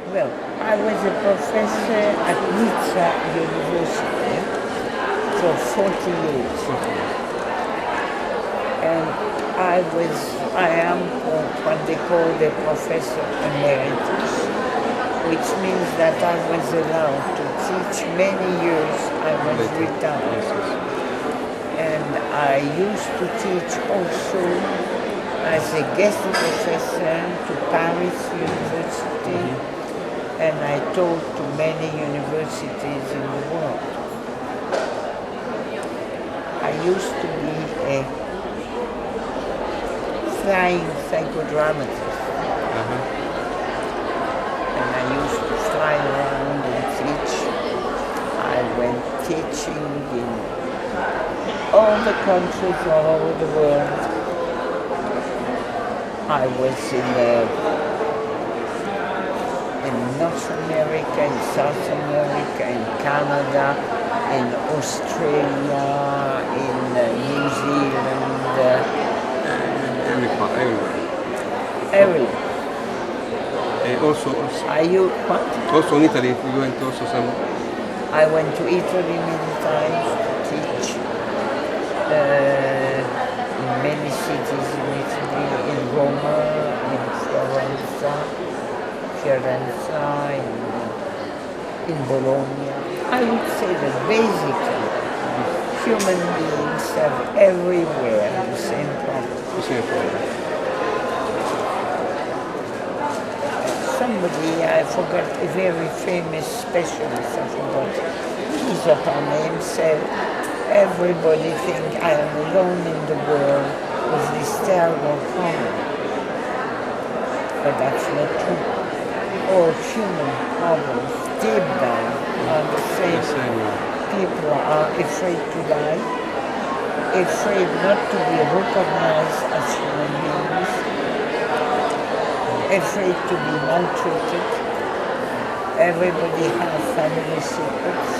Well, I was a professor at Dieci University for 40 years. And I am what they call the professor emeritus, which means that I was allowed to teach many years. I was retired. And I used to teach also as a guest professor to Paris University, and I taught to many universities in the world. I used to be a flying psychodramatist, and I used to fly around and teach. I went teaching in all the countries all over the world. I was in North America, in South America, in Canada, in Australia, in New Zealand, everywhere. Also, Are you what? also in Italy, you went also some. I went to Italy many times to teach in many cities in Italy, in Roma, in Florence, in Bologna. I would say that basically human beings have everywhere the same problem. Somebody, I forgot, a very famous specialist, I forgot her name, said, everybody think I am alone in the world with this terrible problem. But that's not true. All human problems, deep down, are the same. People are afraid to die, afraid not to be recognized as human beings, afraid to be maltreated. Everybody has family secrets.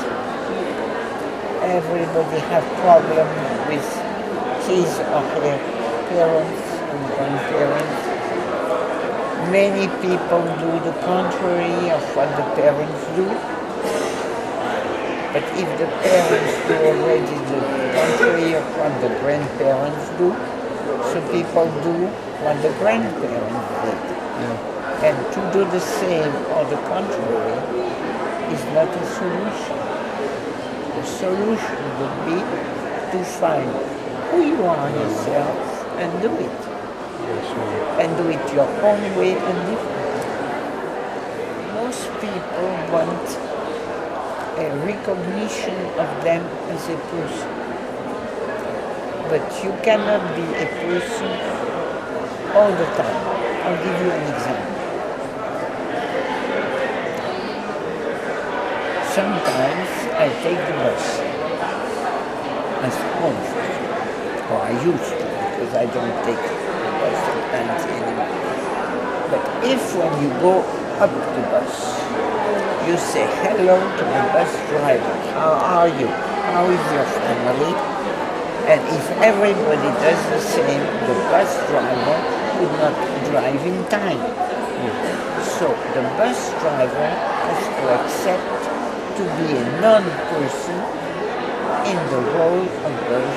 Everybody has problems with his or her parents and grandparents. Many people do the contrary of what the parents do. But if the parents do already the contrary of what the grandparents do, so people do what the grandparents did. And to do the same or the contrary is not a solution. The solution would be to find who you are yourself and do it. And do it your own way and different. Most people want a recognition of them as a person. But you cannot be a person all the time. I'll give you an example. Sometimes I take the bus as home, or I used to, because I don't take the bus sometimes anymore. But if when you go up the bus, you say hello to the bus driver, how are you? How is your family? And if everybody does the same, the bus driver would not drive in time. So the bus driver has to accept to be a non-person in the role of bus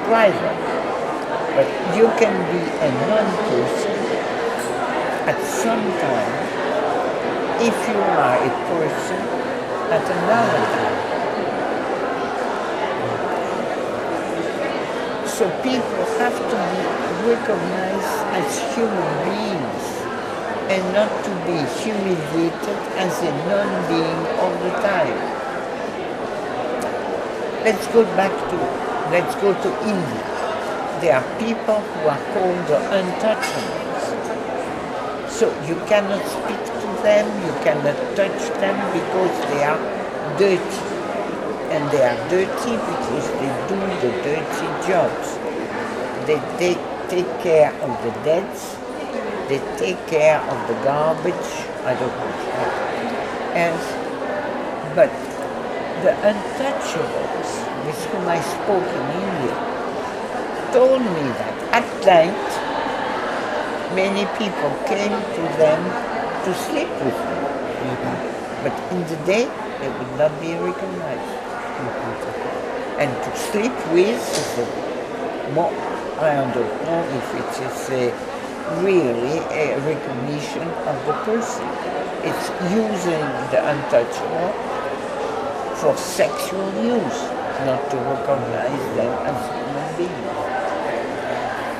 driver. But you can be a non-person at some time if you are a person at another time. So people have to be recognized as human beings and not to be humiliated as a non-being all the time. Let's go to India. There are people who are called the untouchables. So you cannot speak to them, you cannot touch them because they are dirty. And they are dirty because they do the dirty jobs. They take care of the dead, they take care of the garbage, I don't know what else. But the untouchables with whom I spoke in India told me that at night many people came to them to sleep with them. But in the day, they would not be recognized. And to sleep with is I don't know if it is really a recognition of the person. It's using the untouchable for sexual use, not to recognize them as human beings.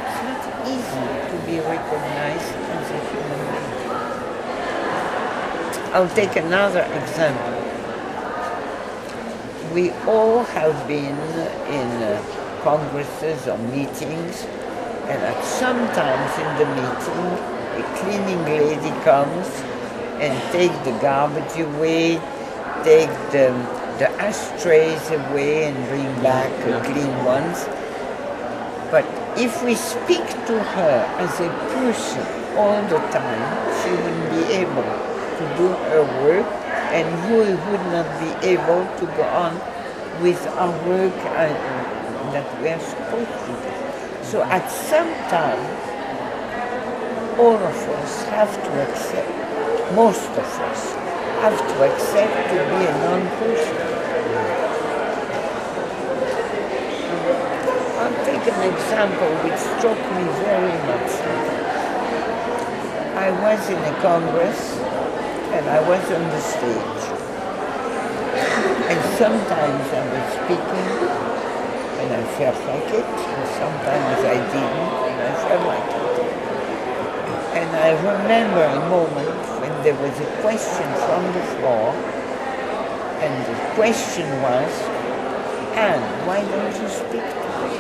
It's not easy to be recognized as a human being. I'll take another example. We all have been in congresses or meetings, and at sometimes in the meeting, a cleaning lady comes and take the garbage away, take the ashtrays away and bring back clean ones. But if we speak to her as a person all the time, she wouldn't be able to do her work, and we would not be able to go on with our work that we are supposed to do. So at some time, all of us have to accept, most of us have to accept to be a non-person. I'll take an example which struck me very much. I was in a congress and I was on the stage. And sometimes I was speaking and I felt like it, and sometimes I didn't and I felt like it. And I remember a moment when there was a question from the floor, and the question was, Anne, why don't you speak to me?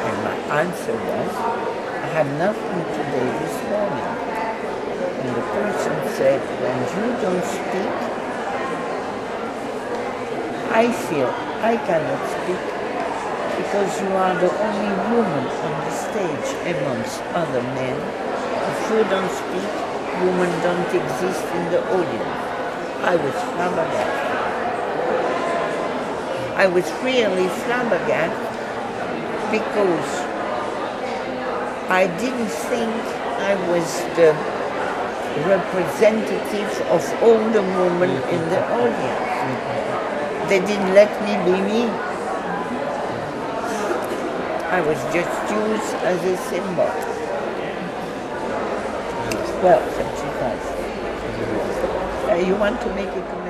And my answer was, I have nothing to do this morning. And the person said, when you don't speak, I feel I cannot speak because you are the only woman on the stage amongst other men. If you don't speak, women don't exist in the audience. I was flabbergasted. I was really flabbergasted because I didn't think I was the representative of all the women in the audience. They didn't let me be me. I was just used as a symbol. Well, 75. You want to make a comment?